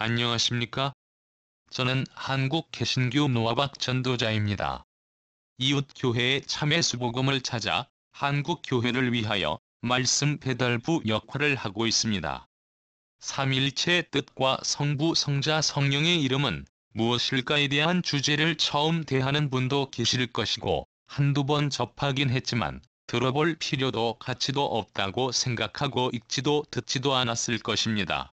안녕하십니까? 저는 한국 개신교 노아박 전도자입니다. 이웃교회의 참회 수복음을 찾아 한국 교회를 위하여 말씀 배달부 역할을 하고 있습니다. 삼위일체의 뜻과 성부, 성자, 성령의 이름은 무엇일까에 대한 주제를 처음 대하는 분도 계실 것이고 한두 번 접하긴 했지만 들어볼 필요도 가치도 없다고 생각하고 읽지도 듣지도 않았을 것입니다.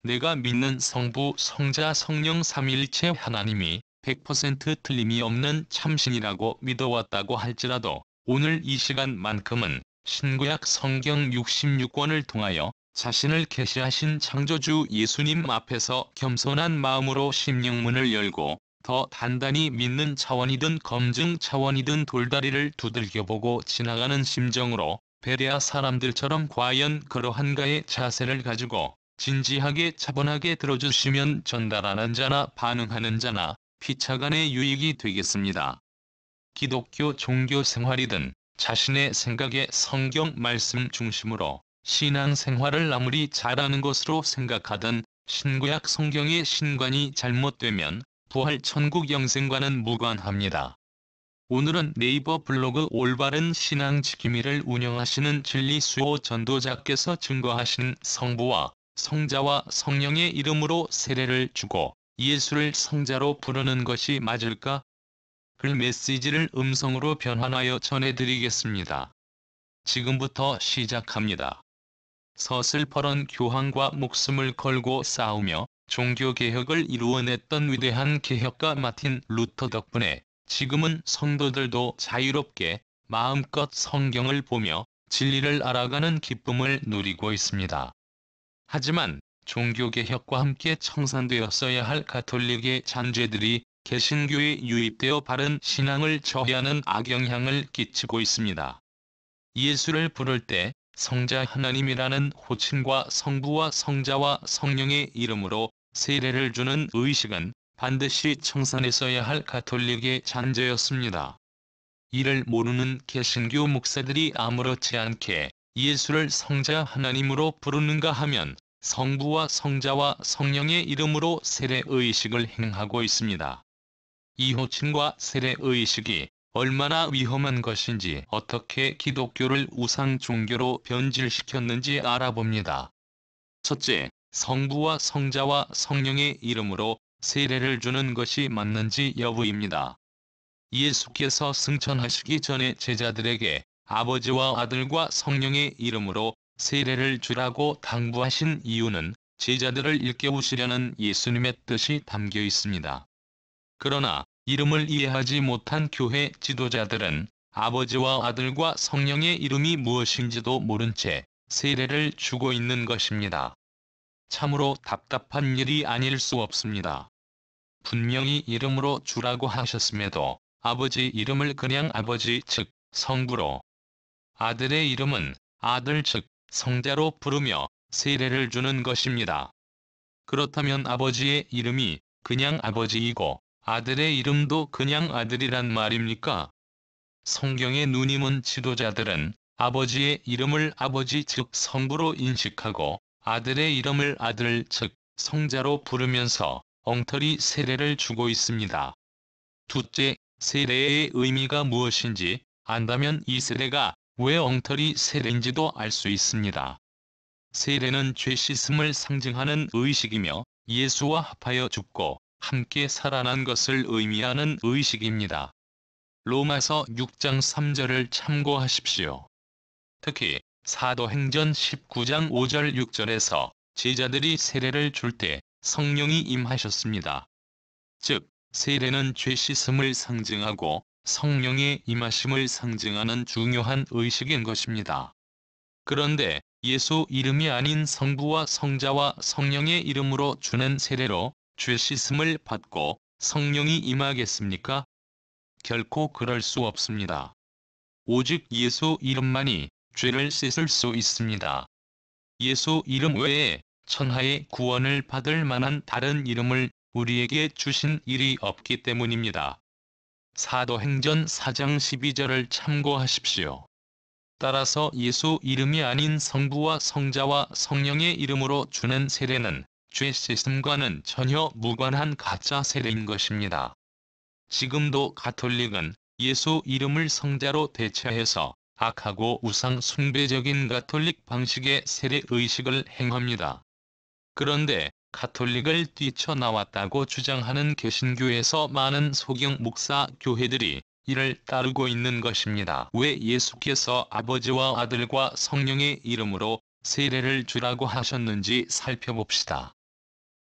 내가 믿는 성부, 성자, 성령 삼위일체 하나님이 100% 틀림이 없는 참신이라고 믿어왔다고 할지라도 오늘 이 시간만큼은 신구약 성경 66권을 통하여 자신을 계시하신 창조주 예수님 앞에서 겸손한 마음으로 심령문을 열고 더 단단히 믿는 차원이든 검증 차원이든 돌다리를 두들겨보고 지나가는 심정으로 베레아 사람들처럼 과연 그러한가의 자세를 가지고 진지하게 차분하게 들어주시면 전달하는 자나 반응하는 자나 피차간의 유익이 되겠습니다. 기독교 종교 생활이든 자신의 생각에 성경 말씀 중심으로 신앙생활을 아무리 잘하는 것으로 생각하든 신구약 성경의 신관이 잘못되면 부활 천국 영생과는 무관합니다. 오늘은 네이버 블로그 올바른 신앙 지킴이를 운영하시는 진리수호 전도자께서 증거하신 성부와 성자와 성령의 이름으로 세례를 주고 예수를 성자로 부르는 것이 맞을까? 그 메시지를 음성으로 변환하여 전해드리겠습니다. 지금부터 시작합니다. 서슬퍼런 교황과 목숨을 걸고 싸우며 종교개혁을 이루어냈던 위대한 개혁가 마틴 루터 덕분에 지금은 성도들도 자유롭게 마음껏 성경을 보며 진리를 알아가는 기쁨을 누리고 있습니다. 하지만 종교개혁과 함께 청산되었어야 할 가톨릭의 잔재들이 개신교에 유입되어 바른 신앙을 저해하는 악영향을 끼치고 있습니다. 예수를 부를 때 성자 하나님이라는 호칭과 성부와 성자와 성령의 이름으로 세례를 주는 의식은 반드시 청산했어야 할 가톨릭의 잔재였습니다. 이를 모르는 개신교 목사들이 아무렇지 않게 예수를 성자 하나님으로 부르는가 하면 성부와 성자와 성령의 이름으로 세례 의식을 행하고 있습니다. 이 호칭과 세례 의식이 얼마나 위험한 것인지 어떻게 기독교를 우상 종교로 변질시켰는지 알아봅니다. 첫째, 성부와 성자와 성령의 이름으로 세례를 주는 것이 맞는지 여부입니다. 예수께서 승천하시기 전에 제자들에게 아버지와 아들과 성령의 이름으로 세례를 주라고 당부하신 이유는 제자들을 일깨우시려는 예수님의 뜻이 담겨 있습니다. 그러나 이름을 이해하지 못한 교회 지도자들은 아버지와 아들과 성령의 이름이 무엇인지도 모른 채 세례를 주고 있는 것입니다. 참으로 답답한 일이 아닐 수 없습니다. 분명히 이름으로 주라고 하셨음에도 아버지 이름을 그냥 아버지 즉 성부로, 아들의 이름은 아들 즉 성자로 부르며 세례를 주는 것입니다. 그렇다면 아버지의 이름이 그냥 아버지이고 아들의 이름도 그냥 아들이란 말입니까? 성경의 누님은 지도자들은 아버지의 이름을 아버지 즉 성부로 인식하고 아들의 이름을 아들 즉 성자로 부르면서 엉터리 세례를 주고 있습니다. 둘째, 세례의 의미가 무엇인지 안다면 이 세례가 왜 엉터리 세례인지도 알 수 있습니다. 세례는 죄 씻음을 상징하는 의식이며 예수와 합하여 죽고 함께 살아난 것을 의미하는 의식입니다. 로마서 6장 3절을 참고하십시오. 특히 사도행전 19장 5절 6절에서 제자들이 세례를 줄 때 성령이 임하셨습니다. 즉, 세례는 죄 씻음을 상징하고 성령의 임하심을 상징하는 중요한 의식인 것입니다. 그런데 예수 이름이 아닌 성부와 성자와 성령의 이름으로 주는 세례로 죄 씻음을 받고 성령이 임하겠습니까? 결코 그럴 수 없습니다. 오직 예수 이름만이 죄를 씻을 수 있습니다. 예수 이름 외에 천하의 구원을 받을 만한 다른 이름을 우리에게 주신 일이 없기 때문입니다. 사도행전 4장 12절을 참고하십시오. 따라서 예수 이름이 아닌 성부와 성자와 성령의 이름으로 주는 세례는 죄 씻음과는 전혀 무관한 가짜 세례인 것입니다. 지금도 가톨릭은 예수 이름을 성자로 대체해서 악하고 우상 숭배적인 가톨릭 방식의 세례 의식을 행합니다. 그런데 가톨릭을 뛰쳐나왔다고 주장하는 개신교에서 많은 소경 목사 교회들이 이를 따르고 있는 것입니다. 왜 예수께서 아버지와 아들과 성령의 이름으로 세례를 주라고 하셨는지 살펴봅시다.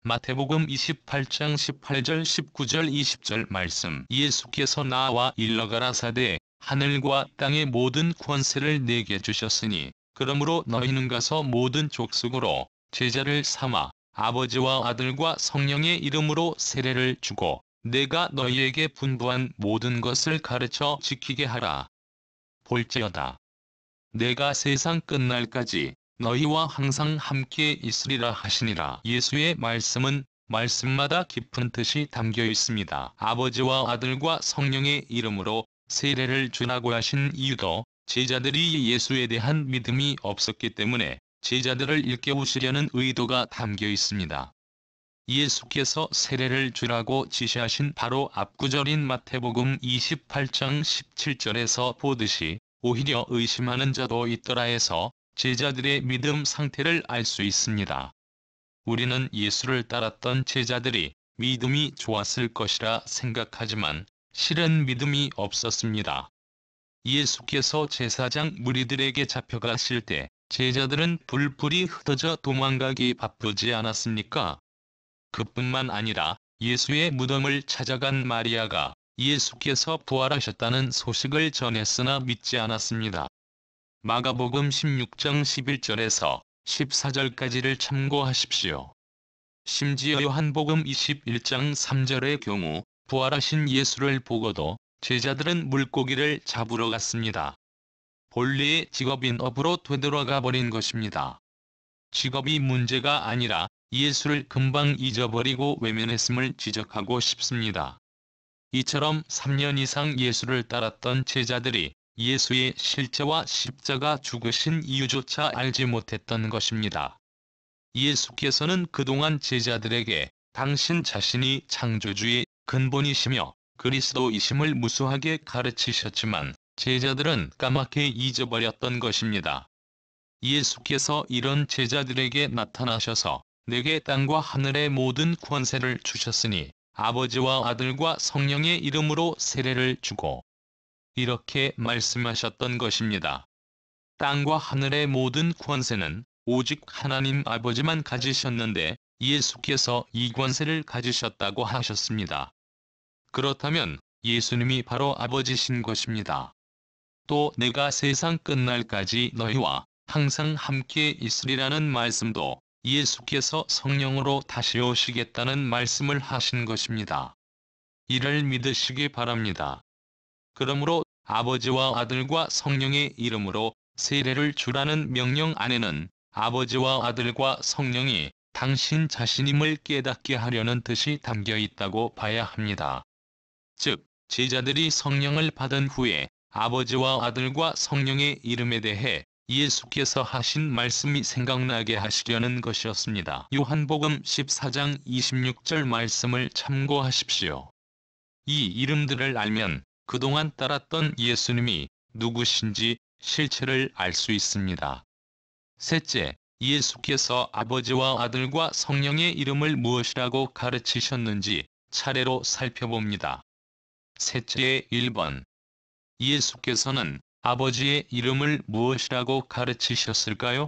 마태복음 28장 18절 19절 20절 말씀. 예수께서 나와 일러가라사대 하늘과 땅의 모든 권세를 내게 주셨으니 그러므로 너희는 가서 모든 족속으로 제자를 삼아 아버지와 아들과 성령의 이름으로 세례를 주고 내가 너희에게 분부한 모든 것을 가르쳐 지키게 하라. 볼지어다. 내가 세상 끝날까지 너희와 항상 함께 있으리라 하시니라. 예수의 말씀은 말씀마다 깊은 뜻이 담겨 있습니다. 아버지와 아들과 성령의 이름으로 세례를 주라고 하신 이유도 제자들이 예수에 대한 믿음이 없었기 때문에 제자들을 일깨우시려는 의도가 담겨 있습니다. 예수께서 세례를 주라고 지시하신 바로 앞구절인 마태복음 28장 17절에서 보듯이 오히려 의심하는 자도 있더라 해서 제자들의 믿음 상태를 알 수 있습니다. 우리는 예수를 따랐던 제자들이 믿음이 좋았을 것이라 생각하지만 실은 믿음이 없었습니다. 예수께서 제사장 무리들에게 잡혀가실 때 제자들은 불불이 흩어져 도망가기 바쁘지 않았습니까? 그뿐만 아니라 예수의 무덤을 찾아간 마리아가 예수께서 부활하셨다는 소식을 전했으나 믿지 않았습니다. 마가복음 16장 11절에서 14절까지를 참고하십시오. 심지어 요한복음 21장 3절의 경우 부활하신 예수를 보고도 제자들은 물고기를 잡으러 갔습니다. 본래의 직업인 업으로 되돌아가 버린 것입니다. 직업이 문제가 아니라 예수를 금방 잊어버리고 외면했음을 지적하고 싶습니다. 이처럼 3년 이상 예수를 따랐던 제자들이 예수의 실제와 십자가 죽으신 이유조차 알지 못했던 것입니다. 예수께서는 그동안 제자들에게 당신 자신이 창조주의 근본이시며 그리스도이심을 무수하게 가르치셨지만 제자들은 까맣게 잊어버렸던 것입니다. 예수께서 이런 제자들에게 나타나셔서 내게 땅과 하늘의 모든 권세를 주셨으니 아버지와 아들과 성령의 이름으로 세례를 주고 이렇게 말씀하셨던 것입니다. 땅과 하늘의 모든 권세는 오직 하나님 아버지만 가지셨는데 예수께서 이 권세를 가지셨다고 하셨습니다. 그렇다면 예수님이 바로 아버지신 것입니다. 또 내가 세상 끝날까지 너희와 항상 함께 있으리라는 말씀도 예수께서 성령으로 다시 오시겠다는 말씀을 하신 것입니다. 이를 믿으시기 바랍니다. 그러므로 아버지와 아들과 성령의 이름으로 세례를 주라는 명령 안에는 아버지와 아들과 성령이 당신 자신임을 깨닫게 하려는 뜻이 담겨 있다고 봐야 합니다. 즉, 제자들이 성령을 받은 후에 아버지와 아들과 성령의 이름에 대해 예수께서 하신 말씀이 생각나게 하시려는 것이었습니다. 요한복음 14장 26절 말씀을 참고하십시오. 이 이름들을 알면 그동안 따랐던 예수님이 누구신지 실체를 알 수 있습니다. 셋째, 예수께서 아버지와 아들과 성령의 이름을 무엇이라고 가르치셨는지 차례로 살펴봅니다. 셋째 1번. 예수께서는 아버지의 이름을 무엇이라고 가르치셨을까요?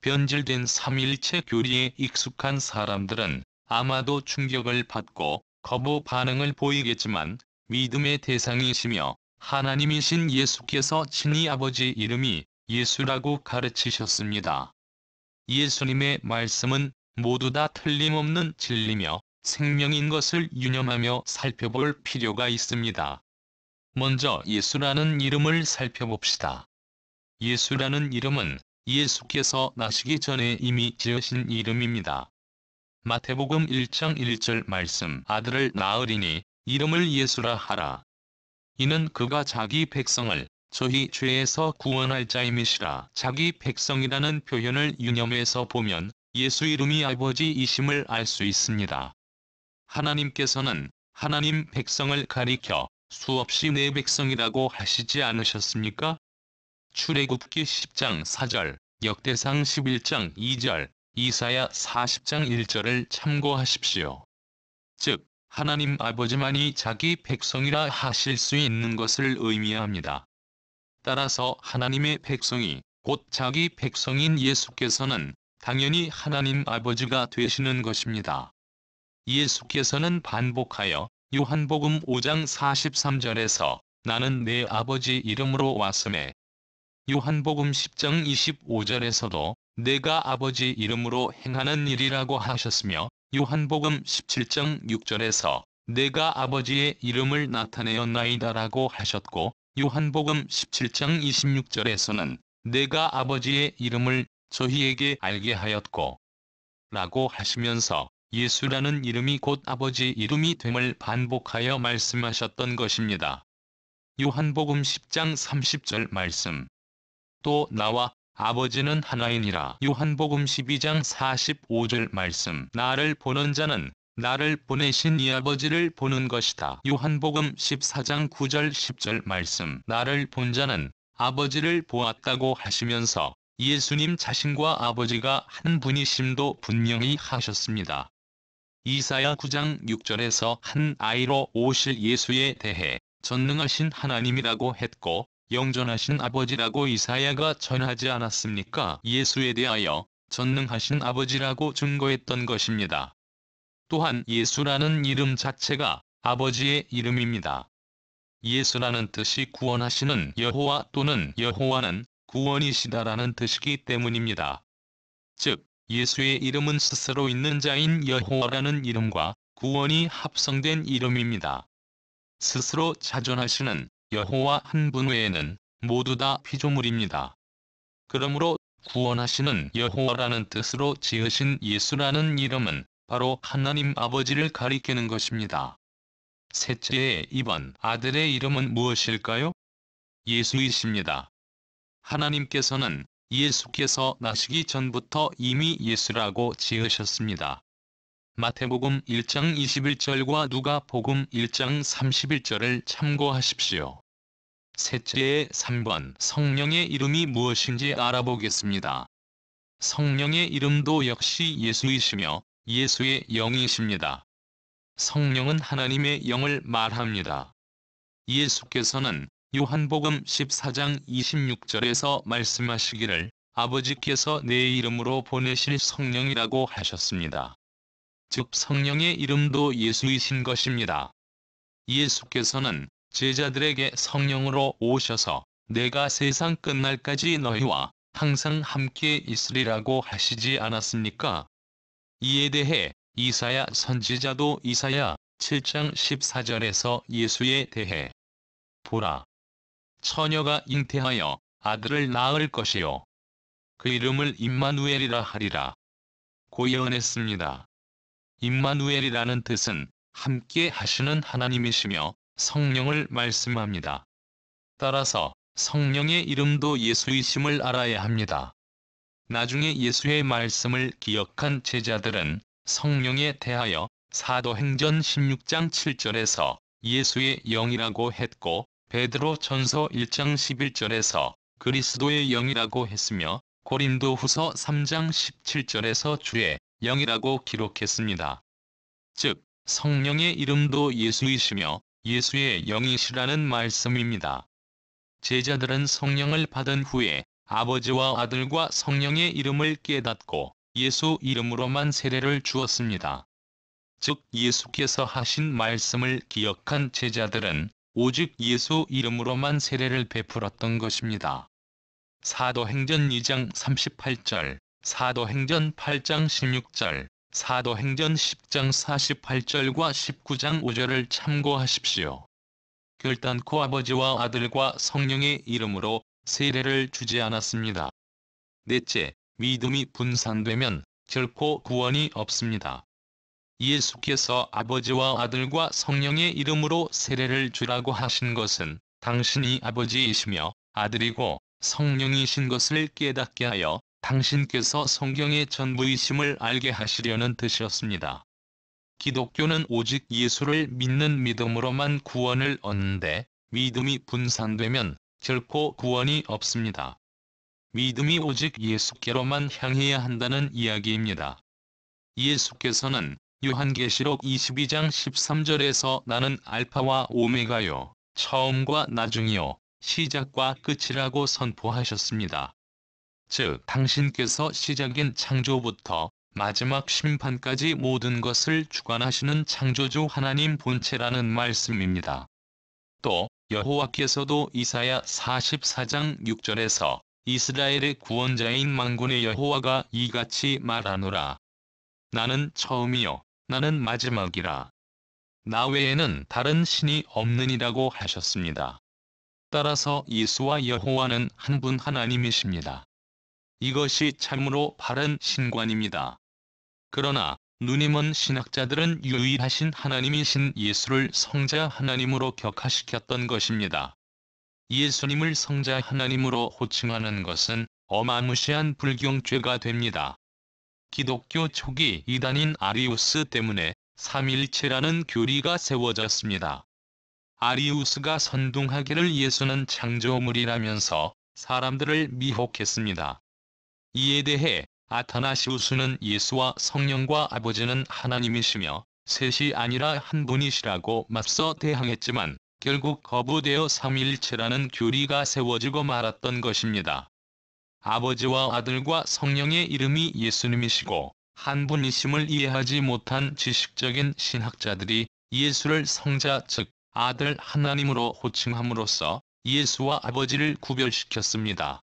변질된 삼위일체 교리에 익숙한 사람들은 아마도 충격을 받고 거부 반응을 보이겠지만 믿음의 대상이시며 하나님이신 예수께서 친히 아버지 이름이 예수라고 가르치셨습니다. 예수님의 말씀은 모두 다 틀림없는 진리며 생명인 것을 유념하며 살펴볼 필요가 있습니다. 먼저 예수라는 이름을 살펴봅시다. 예수라는 이름은 예수께서 나시기 전에 이미 지으신 이름입니다. 마태복음 1장 1절 말씀. 아들을 낳으리니 이름을 예수라 하라. 이는 그가 자기 백성을 저희 죄에서 구원할 자임이시라. 자기 백성이라는 표현을 유념해서 보면 예수 이름이 아버지이심을 알 수 있습니다. 하나님께서는 하나님 백성을 가리켜 수없이 내 백성이라고 하시지 않으셨습니까? 출애굽기 10장 4절, 역대상 11장 2절, 이사야 40장 1절을 참고하십시오. 즉, 하나님 아버지만이 자기 백성이라 하실 수 있는 것을 의미합니다. 따라서 하나님의 백성이 곧 자기 백성인 예수께서는 당연히 하나님 아버지가 되시는 것입니다. 예수께서는 반복하여 요한복음 5장 43절에서 나는 내 아버지 이름으로 왔음에, 요한복음 10장 25절에서도 내가 아버지 이름으로 행하는 일이라고 하셨으며, 요한복음 17장 6절에서 내가 아버지의 이름을 나타내었나이다라고 하셨고, 요한복음 17장 26절에서는 내가 아버지의 이름을 저희에게 알게 하였고 라고 하시면서 예수라는 이름이 곧 아버지 이름이 됨을 반복하여 말씀하셨던 것입니다. 요한복음 10장 30절 말씀. 또 나와 아버지는 하나이니라. 요한복음 12장 45절 말씀. 나를 보는 자는 나를 보내신 이 아버지를 보는 것이다. 요한복음 14장 9절 10절 말씀. 나를 본 자는 아버지를 보았다고 하시면서 예수님 자신과 아버지가 한 분이심도 분명히 하셨습니다. 이사야 9장 6절에서 한 아이로 오실 예수에 대해 전능하신 하나님이라고 했고 영존하신 아버지라고 이사야가 전하지 않았습니까? 예수에 대하여 전능하신 아버지라고 증거했던 것입니다. 또한 예수라는 이름 자체가 아버지의 이름입니다. 예수라는 뜻이 구원하시는 여호와 또는 여호와는 구원이시다라는 뜻이기 때문입니다. 즉, 예수의 이름은 스스로 있는 자인 여호와라는 이름과 구원이 합성된 이름입니다. 스스로 자존하시는 여호와 한 분 외에는 모두 다 피조물입니다. 그러므로 구원하시는 여호와라는 뜻으로 지으신 예수라는 이름은 바로 하나님 아버지를 가리키는 것입니다. 셋째의 이번 아들의 이름은 무엇일까요? 예수이십니다. 하나님께서는 예수께서 나시기 전부터 이미 예수라고 지으셨습니다. 마태복음 1장 21절과 누가복음 1장 31절을 참고하십시오. 셋째의 3번 성령의 이름이 무엇인지 알아보겠습니다. 성령의 이름도 역시 예수이시며 예수의 영이십니다. 성령은 하나님의 영을 말합니다. 예수께서는 요한복음 14장 26절에서 말씀하시기를 아버지께서 내 이름으로 보내실 성령이라고 하셨습니다. 즉 성령의 이름도 예수이신 것입니다. 예수께서는 제자들에게 성령으로 오셔서 내가 세상 끝날까지 너희와 항상 함께 있으리라고 하시지 않았습니까? 이에 대해 이사야 선지자도 이사야 7장 14절에서 예수에 대해 보라, 처녀가 잉태하여 아들을 낳을 것이요 그 이름을 임마누엘이라 하리라 고 예언했습니다. 임마누엘이라는 뜻은 함께 하시는 하나님이시며 성령을 말씀합니다. 따라서 성령의 이름도 예수이심을 알아야 합니다. 나중에 예수의 말씀을 기억한 제자들은 성령에 대하여 사도행전 16장 7절에서 예수의 영이라고 했고 베드로전서 1장 11절에서 그리스도의 영이라고 했으며 고린도후서 3장 17절에서 주의 영이라고 기록했습니다. 즉 성령의 이름도 예수이시며 예수의 영이시라는 말씀입니다. 제자들은 성령을 받은 후에 아버지와 아들과 성령의 이름을 깨닫고 예수 이름으로만 세례를 주었습니다. 즉 예수께서 하신 말씀을 기억한 제자들은 오직 예수 이름으로만 세례를 베풀었던 것입니다. 사도행전 2장 38절, 사도행전 8장 16절, 사도행전 10장 48절과 19장 5절을 참고하십시오. 결단코 아버지와 아들과 성령의 이름으로 세례를 주지 않았습니다. 넷째, 믿음이 분산되면 결코 구원이 없습니다. 예수께서 아버지와 아들과 성령의 이름으로 세례를 주라고 하신 것은 당신이 아버지이시며 아들이고 성령이신 것을 깨닫게 하여 당신께서 성경의 전부이심을 알게 하시려는 뜻이었습니다. 기독교는 오직 예수를 믿는 믿음으로만 구원을 얻는데 믿음이 분산되면 결코 구원이 없습니다. 믿음이 오직 예수께로만 향해야 한다는 이야기입니다. 예수께서는 요한계시록 22장 13절에서 나는 알파와 오메가요, 처음과 나중이요, 시작과 끝이라고 선포하셨습니다. 즉, 당신께서 시작인 창조부터 마지막 심판까지 모든 것을 주관하시는 창조주 하나님 본체라는 말씀입니다. 또 여호와께서도 이사야 44장 6절에서 이스라엘의 구원자인 만군의 여호와가 이같이 말하노라. 나는 처음이요 나는 마지막이라. 나 외에는 다른 신이 없느니라고 하셨습니다. 따라서 예수와 여호와는 한 분 하나님이십니다. 이것이 참으로 바른 신관입니다. 그러나 눈이 먼 신학자들은 유일하신 하나님이신 예수를 성자 하나님으로 격하시켰던 것입니다. 예수님을 성자 하나님으로 호칭하는 것은 어마무시한 불경죄가 됩니다. 기독교 초기 이단인 아리우스 때문에 삼위일체라는 교리가 세워졌습니다. 아리우스가 선동하기를 예수는 창조물이라면서 사람들을 미혹했습니다. 이에 대해 아타나시우스는 예수와 성령과 아버지는 하나님이시며 셋이 아니라 한 분이시라고 맞서 대항했지만 결국 거부되어 삼위일체라는 교리가 세워지고 말았던 것입니다. 아버지와 아들과 성령의 이름이 예수님이시고 한 분이심을 이해하지 못한 지식적인 신학자들이 예수를 성자 즉 아들 하나님으로 호칭함으로써 예수와 아버지를 구별시켰습니다.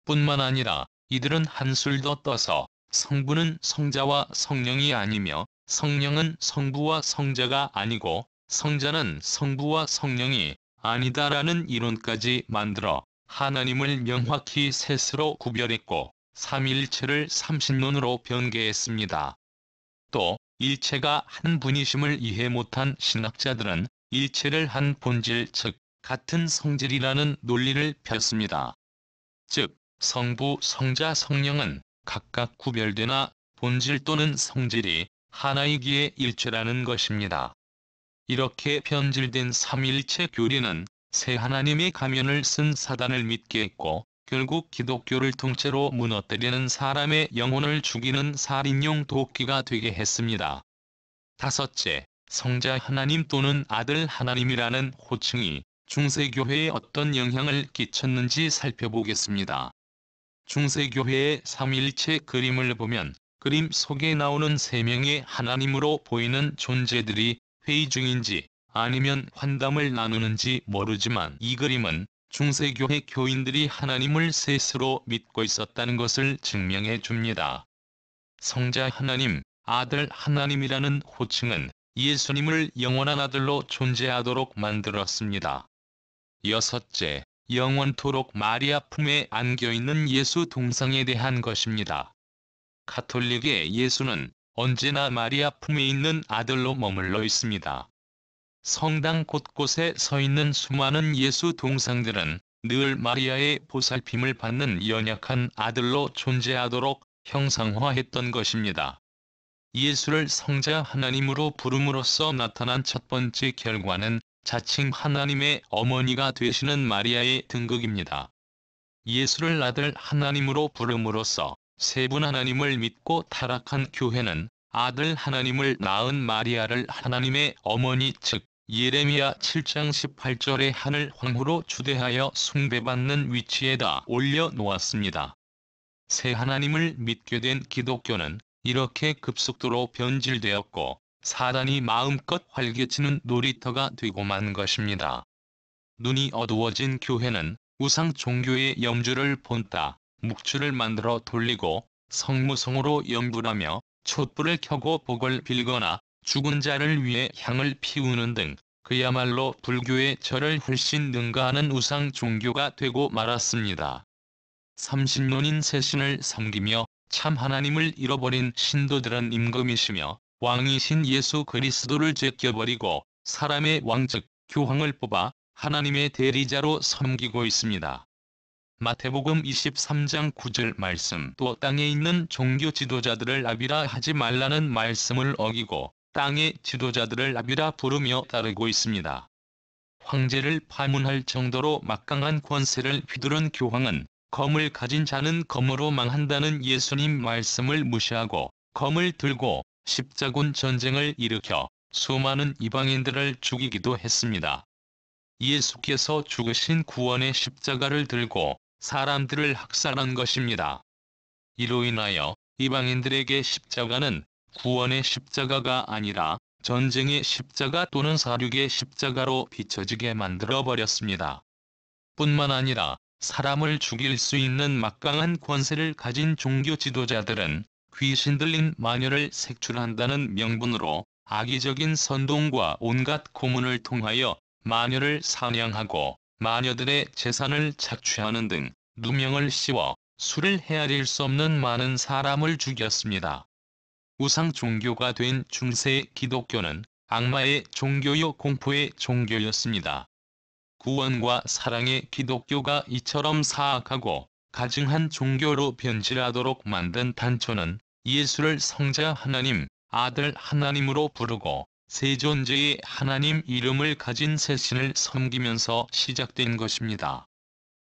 뿐만 아니라 이들은 한술 더 떠서 성부는 성자와 성령이 아니며 성령은 성부와 성자가 아니고 성자는 성부와 성령이 아니다라는 이론까지 만들어 하나님을 명확히 셋으로 구별했고 삼위일체를 삼신론으로 변개했습니다. 또 일체가 한 분이심을 이해 못한 신학자들은 일체를 한 본질 즉 같은 성질이라는 논리를 폈습니다. 즉 성부, 성자, 성령은 각각 구별되나 본질 또는 성질이 하나이기에 일체라는 것입니다. 이렇게 변질된 삼위일체 교리는 새 하나님의 가면을 쓴 사단을 믿게 했고 결국 기독교를 통째로 무너뜨리는 사람의 영혼을 죽이는 살인용 도끼가 되게 했습니다. 다섯째, 성자 하나님 또는 아들 하나님이라는 호칭이 중세교회에 어떤 영향을 끼쳤는지 살펴보겠습니다. 중세교회의 삼위일체 그림을 보면 그림 속에 나오는 세 명의 하나님으로 보이는 존재들이 회의 중인지 아니면 환담을 나누는지 모르지만 이 그림은 중세교회 교인들이 하나님을 셋으로 믿고 있었다는 것을 증명해 줍니다. 성자 하나님, 아들 하나님이라는 호칭은 예수님을 영원한 아들로 존재하도록 만들었습니다. 여섯째, 영원토록 마리아 품에 안겨있는 예수 동상에 대한 것입니다. 가톨릭의 예수는 언제나 마리아 품에 있는 아들로 머물러 있습니다. 성당 곳곳에 서 있는 수많은 예수 동상들은 늘 마리아의 보살핌을 받는 연약한 아들로 존재하도록 형상화했던 것입니다. 예수를 성자 하나님으로 부름으로써 나타난 첫 번째 결과는 자칭 하나님의 어머니가 되시는 마리아의 등극입니다. 예수를 아들 하나님으로 부름으로써 세 분 하나님을 믿고 타락한 교회는 아들 하나님을 낳은 마리아를 하나님의 어머니 즉 예레미야 7장 18절의 하늘 황후로 추대하여 숭배받는 위치에다 올려놓았습니다. 새 하나님을 믿게 된 기독교는 이렇게 급속도로 변질되었고 사단이 마음껏 활개치는 놀이터가 되고 만 것입니다. 눈이 어두워진 교회는 우상 종교의 염주를 본따 묵주를 만들어 돌리고 성무성으로 염불하며 촛불을 켜고 복을 빌거나 죽은 자를 위해 향을 피우는 등 그야말로 불교의 절을 훨씬 능가하는 우상 종교가 되고 말았습니다. 삼신론인 셋신을 섬기며 참 하나님을 잃어버린 신도들은 임금이시며 왕이신 예수 그리스도를 제껴버리고 사람의 왕 즉 교황을 뽑아 하나님의 대리자로 섬기고 있습니다. 마태복음 23장 9절 말씀, 또 땅에 있는 종교 지도자들을 아비라 하지 말라는 말씀을 어기고 땅의 지도자들을 아비라 부르며 따르고 있습니다. 황제를 파문할 정도로 막강한 권세를 휘두른 교황은 검을 가진 자는 검으로 망한다는 예수님 말씀을 무시하고 검을 들고 십자군 전쟁을 일으켜 수많은 이방인들을 죽이기도 했습니다. 예수께서 죽으신 구원의 십자가를 들고 사람들을 학살한 것입니다. 이로 인하여 이방인들에게 십자가는 구원의 십자가가 아니라 전쟁의 십자가 또는 사륙의 십자가로 비춰지게 만들어버렸습니다. 뿐만 아니라 사람을 죽일 수 있는 막강한 권세를 가진 종교 지도자들은 귀신 들린 마녀를 색출한다는 명분으로 악의적인 선동과 온갖 고문을 통하여 마녀를 사냥하고 마녀들의 재산을 착취하는 등 누명을 씌워 수를 헤아릴 수 없는 많은 사람을 죽였습니다. 우상 종교가 된 중세 기독교는 악마의 종교요 공포의 종교였습니다. 구원과 사랑의 기독교가 이처럼 사악하고 가증한 종교로 변질하도록 만든 단초는 예수를 성자 하나님, 아들 하나님으로 부르고 세 존재의 하나님 이름을 가진 세 신을 섬기면서 시작된 것입니다.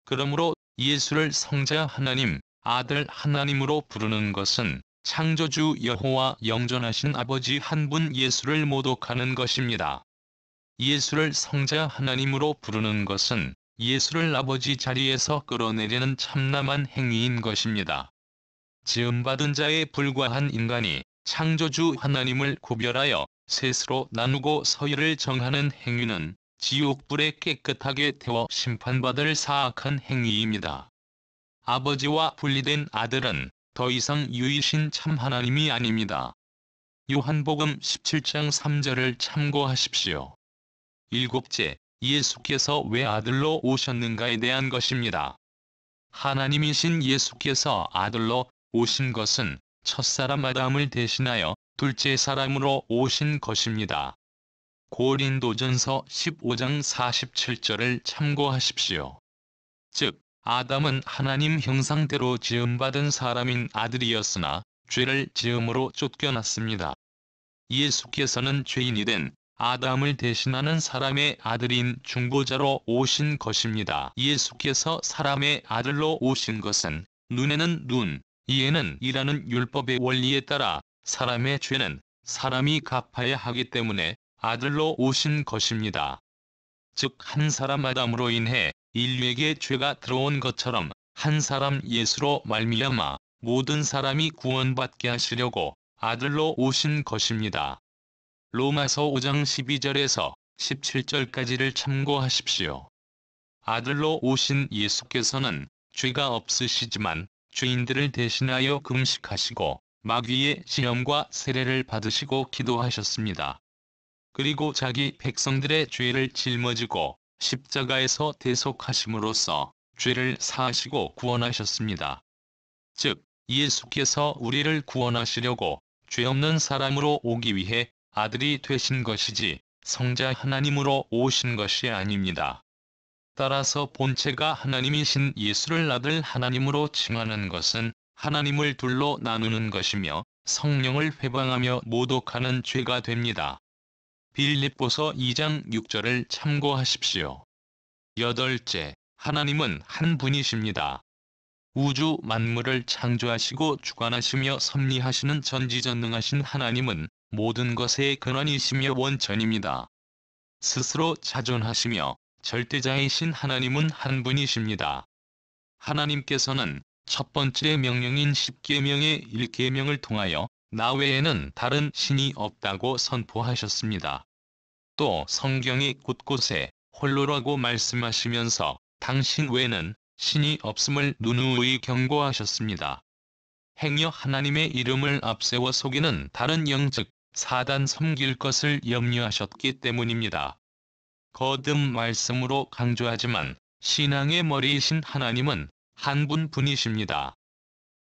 그러므로 예수를 성자 하나님, 아들 하나님으로 부르는 것은 창조주 여호와 영존하신 아버지 한 분 예수를 모독하는 것입니다. 예수를 성자 하나님으로 부르는 것은 예수를 아버지 자리에서 끌어내리는 참남한 행위인 것입니다. 지음받은 자에 불과한 인간이 창조주 하나님을 구별하여 셋으로 나누고 서열을 정하는 행위는 지옥불에 깨끗하게 태워 심판받을 사악한 행위입니다. 아버지와 분리된 아들은 더 이상 유일신 참 하나님이 아닙니다. 요한복음 17장 3절을 참고하십시오. 일곱째, 예수께서 왜 아들로 오셨는가에 대한 것입니다. 하나님이신 예수께서 아들로 오신 것은 첫사람 아담을 대신하여 둘째 사람으로 오신 것입니다. 고린도전서 15장 47절을 참고하십시오. 즉, 아담은 하나님 형상대로 지음받은 사람인 아들이었으나 죄를 지음으로 쫓겨났습니다. 예수께서는 죄인이 된 아담을 대신하는 사람의 아들인 중보자로 오신 것입니다. 예수께서 사람의 아들로 오신 것은 눈에는 눈, 이에는 이라는 율법의 원리에 따라 사람의 죄는 사람이 갚아야 하기 때문에 아들로 오신 것입니다. 즉, 한 사람 아담으로 인해 인류에게 죄가 들어온 것처럼 한 사람 예수로 말미암아 모든 사람이 구원받게 하시려고 아들로 오신 것입니다. 로마서 5장 12절에서 17절까지를 참고하십시오. 아들로 오신 예수께서는 죄가 없으시지만 죄인들을 대신하여 금식하시고 마귀의 시험과 세례를 받으시고 기도하셨습니다. 그리고 자기 백성들의 죄를 짊어지고 십자가에서 대속하심으로써 죄를 사하시고 구원하셨습니다. 즉, 예수께서 우리를 구원하시려고 죄 없는 사람으로 오기 위해 아들이 되신 것이지 성자 하나님으로 오신 것이 아닙니다. 따라서 본체가 하나님이신 예수를 아들 하나님으로 칭하는 것은 하나님을 둘로 나누는 것이며 성령을 회방하며 모독하는 죄가 됩니다. 빌립보서 2장 6절을 참고하십시오. 여덟째, 하나님은 한 분이십니다. 우주 만물을 창조하시고 주관하시며 섭리하시는 전지전능하신 하나님은 모든 것의 근원이시며 원천입니다. 스스로 자존하시며 절대자이신 하나님은 한 분이십니다. 하나님께서는 첫 번째 명령인 십계명의 1계명을 통하여 나 외에는 다른 신이 없다고 선포하셨습니다. 또 성경의 곳곳에 홀로라고 말씀하시면서 당신 외에는 신이 없음을 누누이 경고하셨습니다. 행여 하나님의 이름을 앞세워 속이는 다른 영 즉 사단 섬길 것을 염려하셨기 때문입니다. 거듭 말씀으로 강조하지만 신앙의 머리이신 하나님은 한 분이십니다.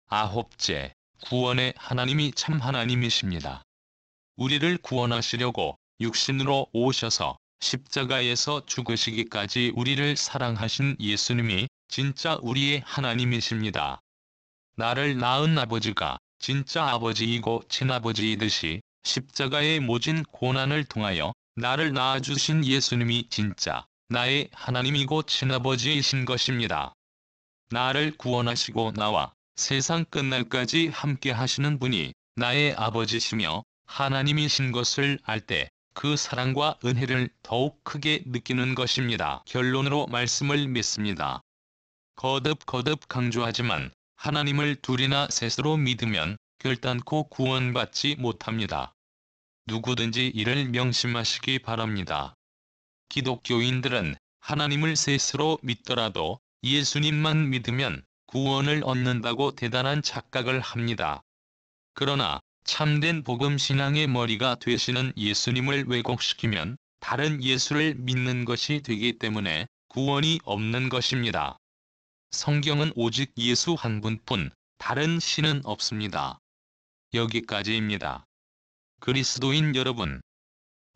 아홉째, 구원의 하나님이 참 하나님이십니다. 우리를 구원하시려고 육신으로 오셔서 십자가에서 죽으시기까지 우리를 사랑하신 예수님이 진짜 우리의 하나님이십니다. 나를 낳은 아버지가 진짜 아버지이고 친아버지이듯이 십자가의 모진 고난을 통하여 나를 낳아주신 예수님이 진짜 나의 하나님이고 친아버지이신 것입니다. 나를 구원하시고 나와 세상 끝날까지 함께 하시는 분이 나의 아버지시며 하나님이신 것을 알 때 그 사랑과 은혜를 더욱 크게 느끼는 것입니다. 결론으로 말씀을 믿습니다. 거듭 강조하지만 하나님을 둘이나 셋으로 믿으면 결단코 구원받지 못합니다. 누구든지 이를 명심하시기 바랍니다. 기독교인들은 하나님을 셋으로 믿더라도 예수님만 믿으면 구원을 얻는다고 대단한 착각을 합니다. 그러나 참된 복음신앙의 머리가 되시는 예수님을 왜곡시키면 다른 예수를 믿는 것이 되기 때문에 구원이 없는 것입니다. 성경은 오직 예수 한 분뿐 다른 신은 없습니다. 여기까지입니다. 그리스도인 여러분,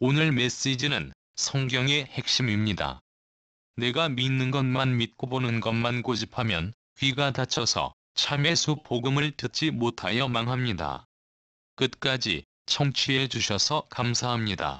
오늘 메시지는 성경의 핵심입니다. 내가 믿는 것만 믿고 보는 것만 고집하면 귀가 닫혀서 참예수 복음을 듣지 못하여 망합니다. 끝까지 청취해 주셔서 감사합니다.